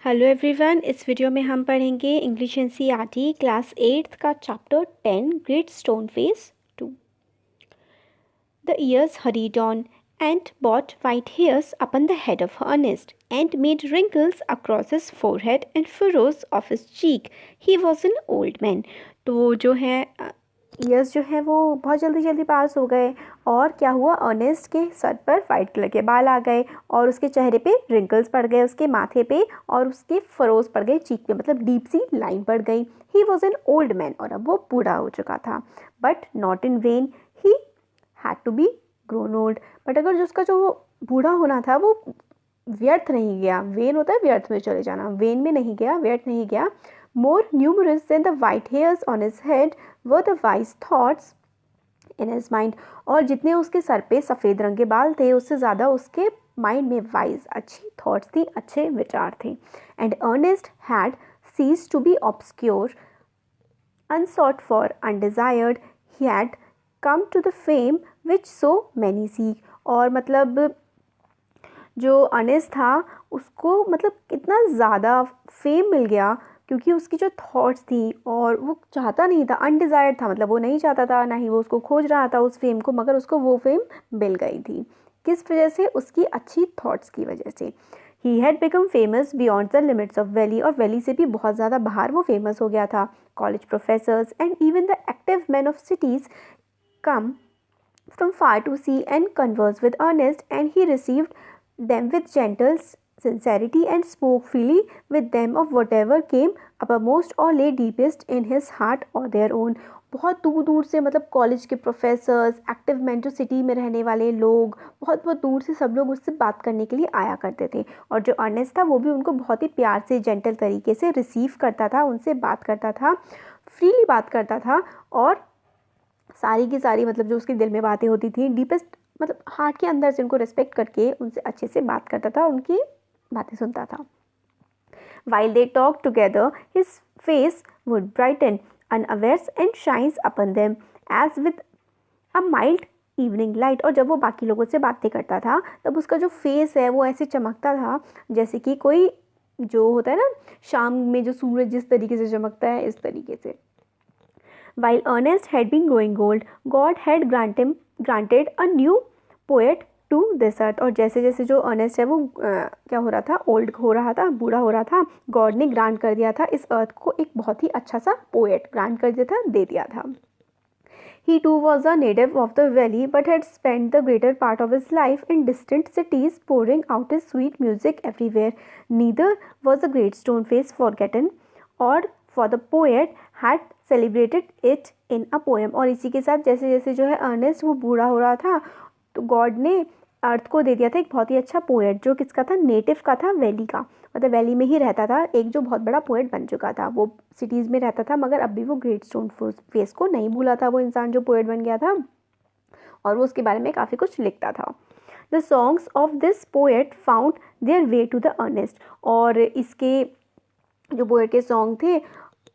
Hello everyone. इस video में हम पढ़ेंगे इंग्लिश एनसीईआरटी क्लास 8 का chapter 10 great stone face 2। The years hurried on and brought white hairs upon the head of Ernest and made wrinkles across his forehead and furrows of his cheek. He was an old man. तो जो है years जो है वो बहुत जल्दी जल्दी पास हो गए और क्या हुआ, अर्नेस्ट के सर पर वाइट कलर के बाल आ गए और उसके चेहरे पे रिंकल्स पड़ गए, उसके माथे पे और उसके फरोज पड़ गए चीक पे, मतलब डीप सी लाइन पड़ गई। He was an old man, और अब वो बूढ़ा हो चुका था। But not in vain, he had to be grown old. But अगर जिसका जो बूढ़ा होना था वो व्यर्थ नहीं गया। वेन होता है व्यर्थ में चले जाना, वेन में नहीं गया, व्यर्थ नहीं गया। More numerous than the white hairs on his head were the wise thoughts in his mind. और जितने उसके सर पे सफ़ेद रंग के बाल थे उससे ज़्यादा उसके माइंड में वाइज अच्छी थॉट्स थी, अच्छे विचार थे। एंड अर्नेस्ट हैड सीज to be obscure, unsought for, undesired. He had come to the fame which so many seek। और मतलब जो अर्नेस्ट था उसको मतलब कितना ज़्यादा फेम मिल गया क्योंकि उसकी जो थॉट्स थी, और वो चाहता नहीं था, अनडिज़ायर्ड था, मतलब वो नहीं चाहता था, ना ही वो उसको खोज रहा था उस फेम को, मगर उसको वो फेम मिल गई थी। किस वजह से? उसकी अच्छी थॉट्स की वजह से। He had become famous beyond the limits of valley, और वैली से भी बहुत ज़्यादा बाहर वो फेमस हो गया था। College professors and even the active man of cities come from far to see and converse with Ernest, and he received them with gentle sincerity and spoke freely with them of whatever came uppermost or lay deepest in his heart or their own। बहुत दूर दूर से, मतलब college के professors, active man जो city में रहने वाले लोग, बहुत बहुत दूर से सब लोग उससे बात करने के लिए आया करते थे। और जो अर्नेस्ट था वो भी उनको बहुत ही प्यार से, जेंटल तरीके से रिसीव करता था, उनसे बात करता था, फ्रीली बात करता था, और सारी की सारी मतलब जो उसके दिल में बातें होती थी डीपेस्ट, मतलब हार्ट के अंदर से उनको रिस्पेक्ट करके उनसे अच्छे से बात करता था, उनकी बातें सुनता था। While they talked together, his face would brighten unawares and shines upon them as with a mild evening light। और जब वो बाकी लोगों से बातें करता था तब उसका जो फेस है वो ऐसे चमकता था जैसे कि कोई, जो होता है ना शाम में जो सूरज जिस तरीके से चमकता है, इस तरीके से। While Ernest had been growing old, God had granted a new poet to this earth। और जैसे जैसे जो अर्नेस्ट है वो क्या हो रहा था, ओल्ड हो रहा था, बूढ़ा हो रहा था, गॉड ने ग्रांट कर दिया था इस अर्थ को एक बहुत ही अच्छा सा पोएट, ग्रांट कर दिया था, दे दिया था। He too was a native of the valley, but had spent the greater part of his life in distant cities, pouring out his sweet music everywhere. Neither was the great stone face forgotten, or for the poet had celebrated it in a poem। और इसी के साथ जैसे जैसे जो है Ernest वो बूढ़ा हो रहा था तो गॉड ने अर्थ को दे दिया था एक बहुत ही अच्छा पोएट, जो किसका था, नेटिव का था, वैली का, मतलब वैली में ही रहता था, एक जो बहुत बड़ा पोएट बन चुका था। वो सिटीज़ में रहता था मगर अब भी वो ग्रेट स्टोन फेस को नहीं भूला था, वो इंसान जो पोएट बन गया था, और वो उसके बारे में काफ़ी कुछ लिखता था। The songs of this poet found their way to the Ernest. और इसके जो पोएट के सॉन्ग थे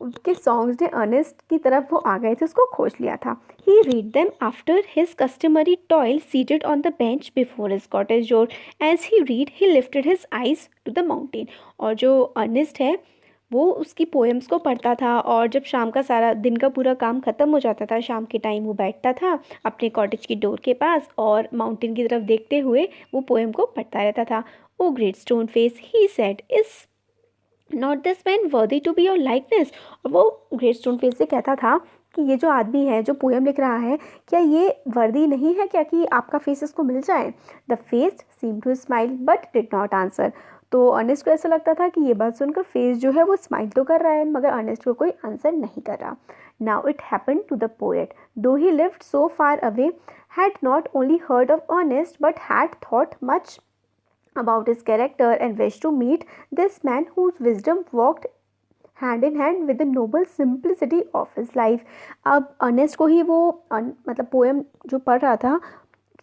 उसके सॉन्ग्स ने अर्नेस्ट की तरफ वो आ गए थे, उसको खोज लिया था। He read them after his customary toil seated on the bench before his cottage door. As he read he lifted his eyes to the mountain. और जो अर्नेस्ट है वो उसकी पोएम्स को पढ़ता था, और जब शाम का सारा दिन का पूरा काम ख़त्म हो जाता था, शाम के टाइम वो बैठता था अपने कॉटेज की डोर के पास और माउंटेन की तरफ देखते हुए वो पोएम को पढ़ता रहता था। O great stone face, he said, is not this man worthy to be your likeness. और वो ग्रेट स्टोन फेस से कहता था कि ये जो आदमी है जो पोएम लिख रहा है, क्या ये वर्दी नहीं है क्या कि आपका फेस इसको मिल जाए। The face seem to smile but did not answer. तो अर्नेस्ट को ऐसा लगता था कि ये बात सुनकर फेस जो है वो स्माइल तो कर रहा है मगर अर्नेस्ट को कोई आंसर नहीं कर रहा। Now it happen to the poet, though he lived so far away, had not only heard of Ernest but had thought much about his character and wished to meet this man whose wisdom walked hand in hand with the noble simplicity of his life। अब Ernest को ही वो मतलब poem जो पढ़ रहा था,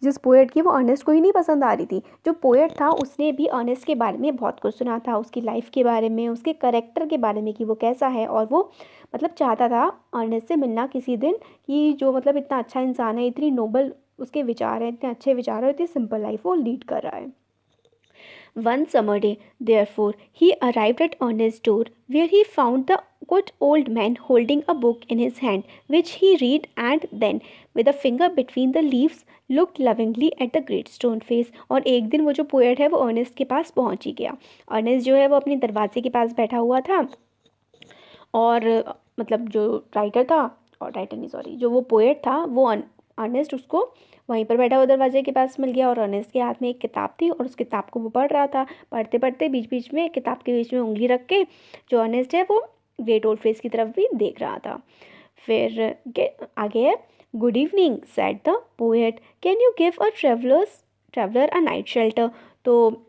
जिस poet की, वो अर्नेस्ट को ही नहीं पसंद आ रही थी। जो पोएट था उसने भी अर्नेस्ट के बारे में बहुत कुछ सुना था, उसकी लाइफ के बारे में, उसके करेक्टर के बारे में कि वो कैसा है, और वो मतलब चाहता था अर्नेस्ट से मिलना किसी दिन, कि जो मतलब इतना अच्छा इंसान है, इतनी नोबल उसके विचार हैं, इतने अच्छे विचार है, इतनी सिंपल लाइफ वो लीड कर रहा है। One summer day, therefore, he arrived at Ernest's door, where he found the good old man holding a book in his hand, which he read and then, with a finger between the leaves, looked lovingly at the great stone face. और एक दिन वो जो poet है वो Ernest के पास पहुंच ही गया. अर्नेस्ट जो है वो अपने दरवाजे के पास बैठा हुआ था और मतलब जो राइटर था, और राइटर नहीं सॉरी, जो वो पोएट था वो अर्नेस्ट उसको वहीं पर बैठा हुआ दरवाजे के पास मिल गया. और अर्नेस्ट के हाथ में एक किताब थी और उस किताब को वो पढ़ रहा था. पढ़ते पढ़ते बीच बीच में किताब के बीच में उंगली रख के जो अर्नेस्ट है वो ग्रेट ओल्ड फेस की तरफ भी देख रहा था. फिर आगे है, good evening said the poet, can you give a traveller a night shelter. तो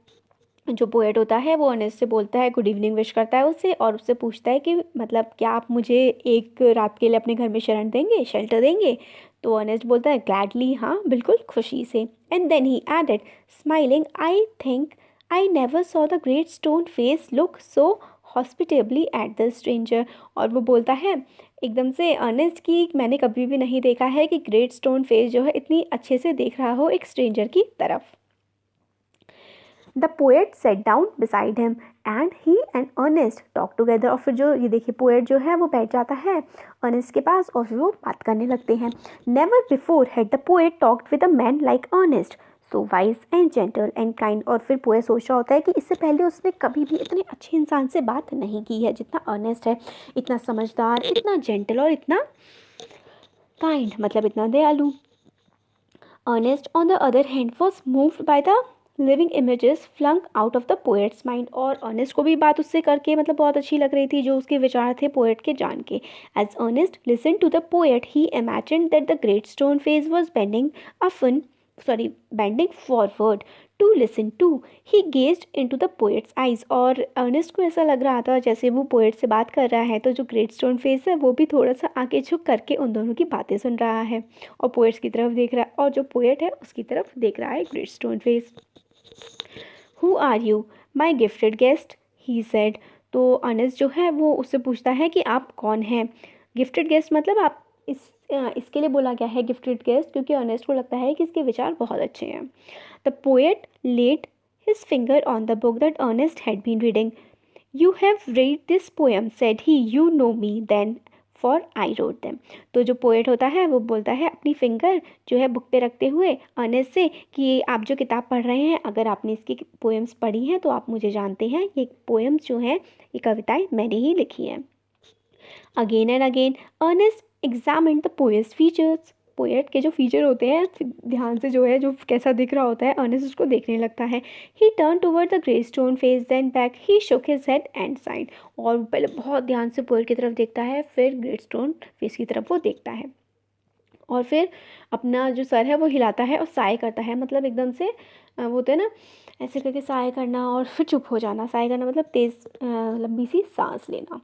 जो पोएट होता है वो अर्नेस्ट से बोलता है, गुड इवनिंग विश करता है उससे और उससे पूछता है कि मतलब क्या आप मुझे एक रात के लिए अपने घर में शरण देंगे, शेल्टर देंगे. तो अर्नेस्ट बोलता है, ग्लैडली, हाँ बिल्कुल खुशी से. And then he added smiling, I think I never saw the great stone face look so hospitably at the stranger. और वो बोलता है एकदम से अर्नेस्ट की, मैंने कभी भी नहीं देखा है कि ग्रेट स्टोन फेस जो है इतनी अच्छे से देख रहा हो एक स्ट्रेंजर की तरफ. The poet sat down beside him and he and Ernest talk together. और फिर जो ये देखिए पोएट जो है वो बैठ जाता है अर्नेस्ट के पास और फिर वो बात करने लगते हैं. Never before had the poet talked with a man like Ernest, so wise and gentle and kind. और फिर पोएट सोच रहा होता है कि इससे पहले उसने कभी भी इतने अच्छे इंसान से बात नहीं की है जितना अर्नेस्ट है. इतना समझदार, इतना जेंटल और इतना काइंड, मतलब इतना दयालु. Ernest on the other hand was moved by the living images flung out of the poet's mind. और अर्नेस्ट को भी बात उससे करके मतलब बहुत अच्छी लग रही थी जो उसके विचार थे पोएट के जान के. As Ernest listen to the poet he imagined that the great stone Face was bending forward to listen to. He gazed into the poet's eyes. और अर्नेस्ट को ऐसा लग रहा था जैसे वो पोएट से बात कर रहा है तो जो ग्रेट स्टोन फेस है वो भी थोड़ा सा आगे झुक करके उन दोनों की बातें सुन रहा है और पोएट्स की तरफ देख रहा है और जो पोएट है उसकी तरफ देख रहा है great stone face. Who are you, my gifted guest? he said. तो अर्नेस्ट जो है वो उससे पूछता है कि आप कौन हैं. गिफ्टेड गेस्ट मतलब आप इसके लिए बोला गया है गिफ्टेड गेस्ट क्योंकि अर्नेस्ट को लगता है कि इसके विचार बहुत अच्छे हैं. The poet laid his finger on the book that Ernest had been reading. You have read this poem, said he. You know me then, for I wrote them. तो जो पोएट होता है वो बोलता है अपनी फिंगर जो है बुक पे रखते हुए अर्नेस्ट से कि आप जो किताब पढ़ रहे हैं अगर आपने इसकी पोएम्स पढ़ी हैं तो आप मुझे जानते हैं. ये पोएम्स जो हैं ये कविताएं मैंने ही लिखी हैं. Again and again Ernest examine the poet's features. Poet के जो फीचर होते हैं ध्यान से जो है जो कैसा दिख रहा होता है अर्नेस्ट उसको देखने लगता है. He turn toward the grey stone face then back. He shook his head and side. और पहले बहुत ध्यान से पोएट की तरफ देखता है फिर ग्रेट स्टोन फेस की तरफ वो देखता है और फिर अपना जो सर है वो हिलाता है और साय करता है. मतलब एकदम से वो होते हैं ना ऐसे करके साय करना और फिर चुप हो जाना. साय करना मतलब तेज़ लंबी सी सांस लेना.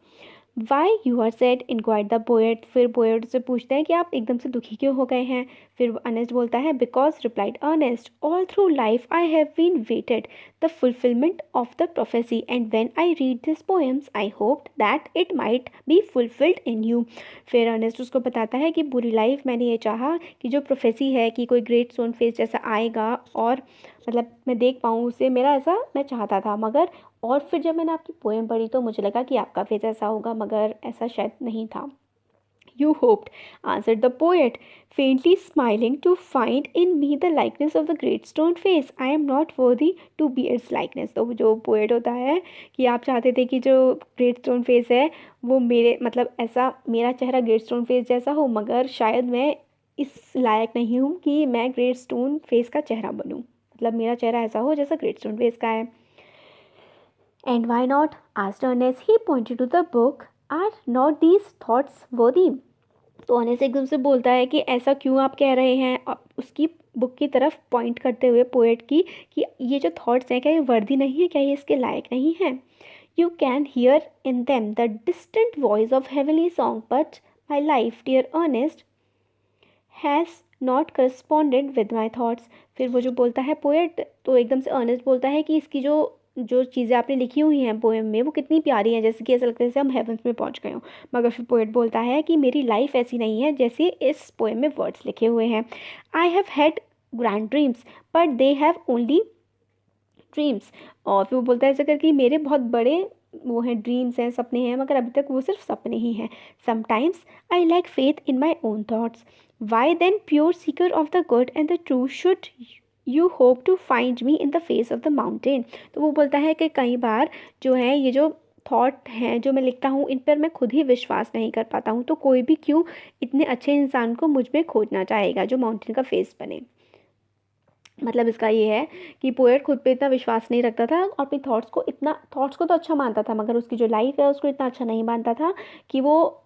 Why you are sad inquired the poet. फिर पोएट से पूछते हैं कि आप एकदम से दुखी क्यों हो गए हैं. फिर अर्नेस्ट बोलता है because replied Ernest all through life I have been waited the fulfilment of the prophecy and when I read this poems I hoped that it might be fulfilled in you. फिर Ernest उसको बताता है कि पूरी life मैंने ये चाहा कि जो प्रोफेसी है कि कोई ग्रेट स्टोन फेस जैसा आएगा और मतलब मैं देख पाऊँ उसे, मेरा ऐसा मैं चाहता था मगर और फिर जब मैंने आपकी पोएम पढ़ी तो मुझे लगा कि आपका फेस ऐसा होगा मगर ऐसा शायद नहीं था. You hoped, answered the poet, faintly smiling, to find in me the likeness of the great stone face. I am not worthy to be its likeness. तो जो पोएट होता है कि आप चाहते थे कि जो ग्रेट स्टोन फेस है वो मेरे मतलब ऐसा मेरा चेहरा ग्रेट स्टोन फेस जैसा हो मगर शायद मैं इस लायक नहीं हूँ कि मैं ग्रेट स्टोन फेस का चेहरा बनूँ. मतलब मेरा चेहरा ऐसा हो जैसा ग्रेट स्टोन फेस का है. And why not? asked Ernest. He pointed to the book. Are not these thoughts worthy? तो अर्नेस्ट एकदम से बोलता है कि ऐसा क्यों आप कह रहे हैं उसकी बुक की तरफ पॉइंट करते हुए पोएट की कि ये जो थॉट्स हैं क्या ये वर्दी नहीं है, क्या ये इसके लायक नहीं है. You can hear in them the distant voice of heavenly song but my life dear Ernest has not corresponded with my thoughts. फिर वो जो बोलता है पोएट तो एकदम से अर्नेस्ट बोलता है कि इसकी जो चीज़ें आपने लिखी हुई हैं पोएम में वो कितनी प्यारी हैं जैसे कि ऐसा लगता है जैसे हम हेवंस में पहुंच गए हों. मगर फिर पोएट बोलता है कि मेरी लाइफ ऐसी नहीं है जैसे इस पोएम में वर्ड्स लिखे हुए हैं. I have had grand dreams but they have only dreams, और फिर वो बोलता है ऐसा करके मेरे बहुत बड़े वो हैं, ड्रीम्स हैं, सपने हैं, मगर अभी तक वो सिर्फ सपने ही हैं. Sometimes I lack faith in my own thoughts. Why then pure seeker of the good and the true should you hope to find me in the face of the mountain. तो वो बोलता है कि कई बार जो है ये जो थॉट हैं जो मैं लिखता हूँ इन पर मैं खुद ही विश्वास नहीं कर पाता हूँ, तो कोई भी क्यों इतने अच्छे इंसान को मुझ में खोजना चाहेगा जो माउंटेन का फेस बने. मतलब इसका ये है कि पोएट खुद पे इतना विश्वास नहीं रखता था और अपनी थॉट्स को तो अच्छा मानता था, मगर उसकी जो लाइफ है उसको इतना अच्छा नहीं मानता था कि वो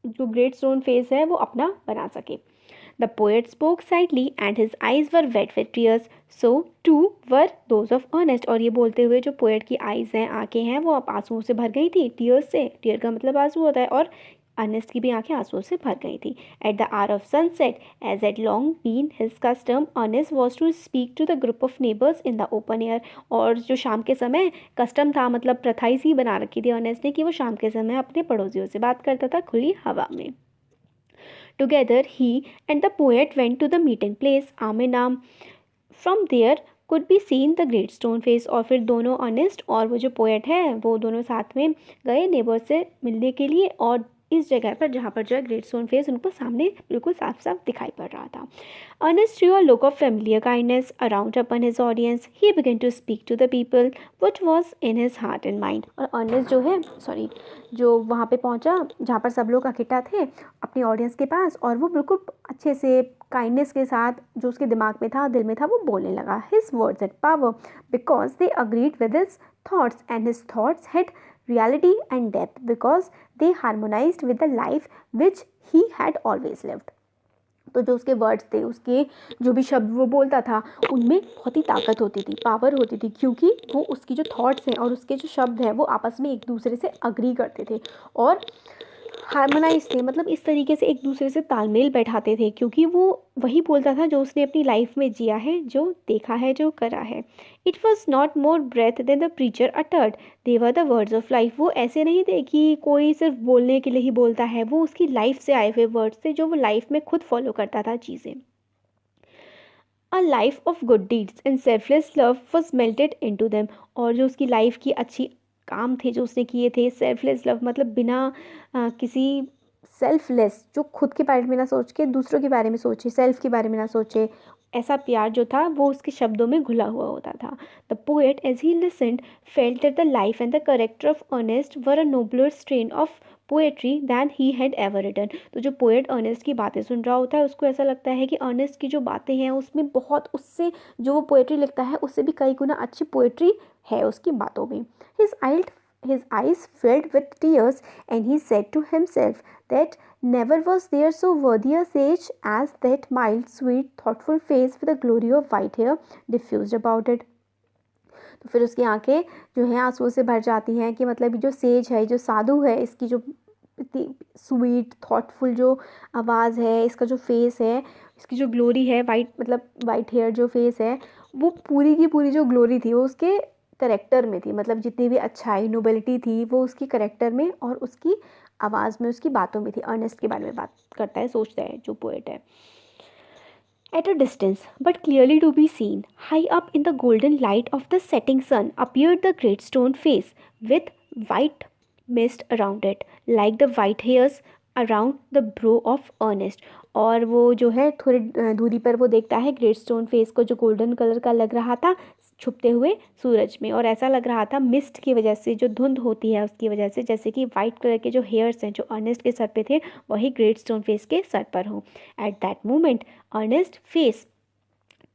जो ग्रेट स्टोन फेस है वो अपना बना सके. The poet spoke sadly and his eyes were wet with tears, so too were those of Ernest. और ये बोलते हुए जो पोएट की आइज़ हैं, आंखें हैं, वो अब आंसुओं से भर गई थी, टीयर्स से. टीयर का मतलब आंसू होता है, और अर्नेस्ट की भी आंखें आंसुओं से भर गई थी. At the hour of sunset, as at long been his custom, Ernest was to speak to the group of neighbours in the open air. और जो शाम के समय कस्टम था, मतलब प्रथा ही सी बना रखी थी अर्नेस्ट ने कि वो शाम के समय अपने पड़ोसियों से बात करता था खुली हवा में. Together, he and the poet went to the meeting place, आम in आम. From there could be seen the great stone face. और फिर दोनों अर्नेस्ट और वो जो पोएट है वो दोनों साथ में गए नेबर से मिलने के लिए, और इस जगह पर जहाँ पर जो है ग्रेट स्टोन फेस उनको सामने बिल्कुल साफ साफ दिखाई पड़ रहा था. Ernest threw a look of familiar kindness around upon his audience. He began to speak to the people what was in his heart and mind. और अर्नेस्ट जो वहाँ पे पहुँचा जहाँ पर सब लोग इकट्ठा थे अपनी ऑडियंस के पास, और वो बिल्कुल अच्छे से काइंडनेस के साथ जो उसके दिमाग में था, दिल में था, वो बोलने लगा. His words had power because they agreed with his thoughts, and his thoughts had reality and depth because they harmonized with the life which he had always lived. तो जो उसके वर्ड्स थे, उसके जो भी शब्द वो बोलता था, उनमें बहुत ही ताकत होती थी, पावर होती थी, क्योंकि वो उसकी जो थॉट्स हैं और उसके जो शब्द हैं वो आपस में एक दूसरे से अग्री करते थे और हार्मोनाइज थे. मतलब इस तरीके से एक दूसरे से तालमेल बैठाते थे, क्योंकि वो वही बोलता था जो उसने अपनी लाइफ में जिया है, जो देखा है, जो करा है. It was not more breath than the preacher uttered, they were the words of life. वो ऐसे नहीं थे कि कोई सिर्फ बोलने के लिए ही बोलता है, वो उसकी लाइफ से आए हुए वर्ड्स थे जो वो लाइफ में खुद फॉलो करता था चीज़ें. A life of good deeds and selfless love was melted into them. और जो उसकी लाइफ की अच्छी काम थे जो उसने किए थे, सेल्फलेस लव मतलब बिना किसी सेल्फलेस, जो खुद के बारे में ना सोच के दूसरों के बारे में सोचे, सेल्फ के बारे में ना सोचे, ऐसा प्यार जो था वो उसके शब्दों में घुला हुआ होता था. The poet as he listened felt that the life and the character of Ernest were a nobler strain of poetry than he had ever written. तो जो पोएट अर्नेस्ट की बातें सुन रहा होता है उसको ऐसा लगता है कि अर्नेस्ट की जो बातें हैं उसमें बहुत, उससे जो वो पोएट्री लिखता है उससे भी कई गुना अच्छी पोएट्री है उसकी बातों में. His eyes filled with tears, and he said to himself that never was there so worthy a sage as that mild, sweet, thoughtful face with a glory of white hair diffused about it. तो फिर उसकी आंखें जो हैं आंसुओं से भर जाती हैं कि मतलब जो सेज है, जो साधु है, इसकी जो इतनी स्वीट थॉटफुल जो आवाज़ है, इसका जो फेस है, इसकी जो ग्लोरी है, वाइट मतलब वाइट हेयर जो फेस है, वो पूरी की पूरी जो ग्लोरी थी वो उसके करेक्टर में थी. मतलब जितनी भी अच्छाई, नोबेलिटी थी वो उसकी करेक्टर में और उसकी आवाज़ में, उसकी बातों में थी. अर्नेस्ट के बारे में बात करता है, सोचता है जो पोएट है. At a distance, but clearly to be seen, high up in the golden light of the setting sun, appeared the great stone face with white mist around it, like the white hairs around the brow of Ernest. और वो जो है थोड़ी दूरी पर वो देखता है ग्रेट स्टोन फेस को, जो गोल्डन कलर का लग रहा था छुपते हुए सूरज में, और ऐसा लग रहा था मिस्ट की वजह से, जो धुंध होती है उसकी वजह से, जैसे कि वाइट कलर के जो हेयर्स हैं जो अर्नेस्ट के सर पे थे वही ग्रेट स्टोन फेस के सर पर हों. At that moment Ernest's face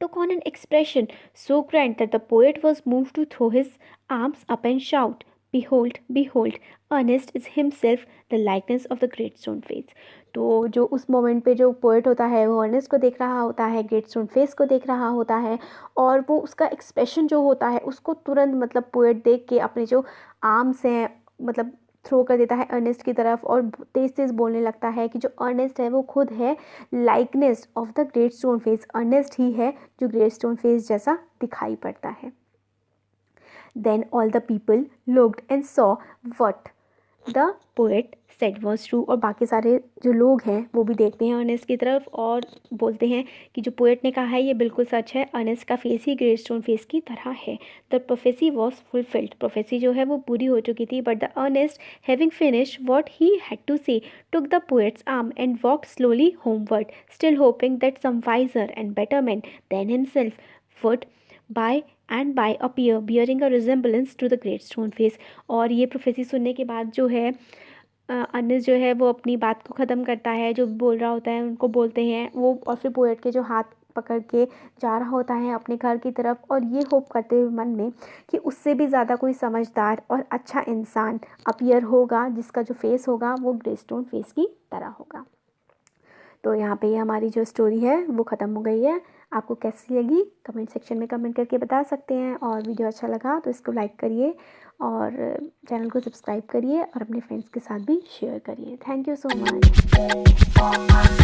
took on an expression so grand that the poet was moved to throw his arms up and shout, "Behold, behold, Ernest is himself the likeness of the great stone face." तो जो उस moment पे जो poet होता है वो Ernest को देख रहा होता है, ग्रेट स्टोन फेस को देख रहा होता है, और वो उसका एक्सप्रेशन जो होता है उसको तुरंत मतलब पोएट देख के अपने जो आर्म्स हैं मतलब थ्रो कर देता है अर्नेस्ट की तरफ और तेज तेज बोलने लगता है कि जो अर्नेस्ट है वो खुद है likeness of the great stone face. Ernest ही है जो ग्रेट स्टोन फेस जैसा दिखाई पड़ता है. Then all the people looked and saw what the poet said was true, और बाकी सारे जो लोग हैं वो भी देखते हैं अर्नेस्ट की तरफ और बोलते हैं कि जो पोएट ने कहा है ये बिल्कुल सच है, अर्नेस्ट का फेस ही ग्रेटस्टोन फेस की तरह है। The prophecy was fulfilled, prophecy जो है वो पूरी हो चुकी थी। But the Ernest having finished what he had to say took the poet's arm and walked slowly homeward, still hoping that some wiser and better man than himself would by and by appear, bearing a resemblance to the great stone face। और ये prophecy सुनने के बाद जो है Ernest जो है वो अपनी बात को ख़त्म करता है, जो बोल रहा होता है उनको बोलते हैं वो, और फिर पोएट के जो हाथ पकड़ के जा रहा होता है अपने घर की तरफ, और ये होप करते हुए मन में कि उससे भी ज़्यादा कोई समझदार और अच्छा इंसान अपीयर होगा जिसका जो फेस होगा वो ग्रेस्टोन फेस की तरह होगा। तो यहाँ पे हमारी जो स्टोरी है वो ख़त्म हो गई है। आपको कैसी लगी कमेंट सेक्शन में कमेंट करके बता सकते हैं, और वीडियो अच्छा लगा तो इसको लाइक करिए और चैनल को सब्सक्राइब करिए और अपने फ्रेंड्स के साथ भी शेयर करिए। Thank you so much.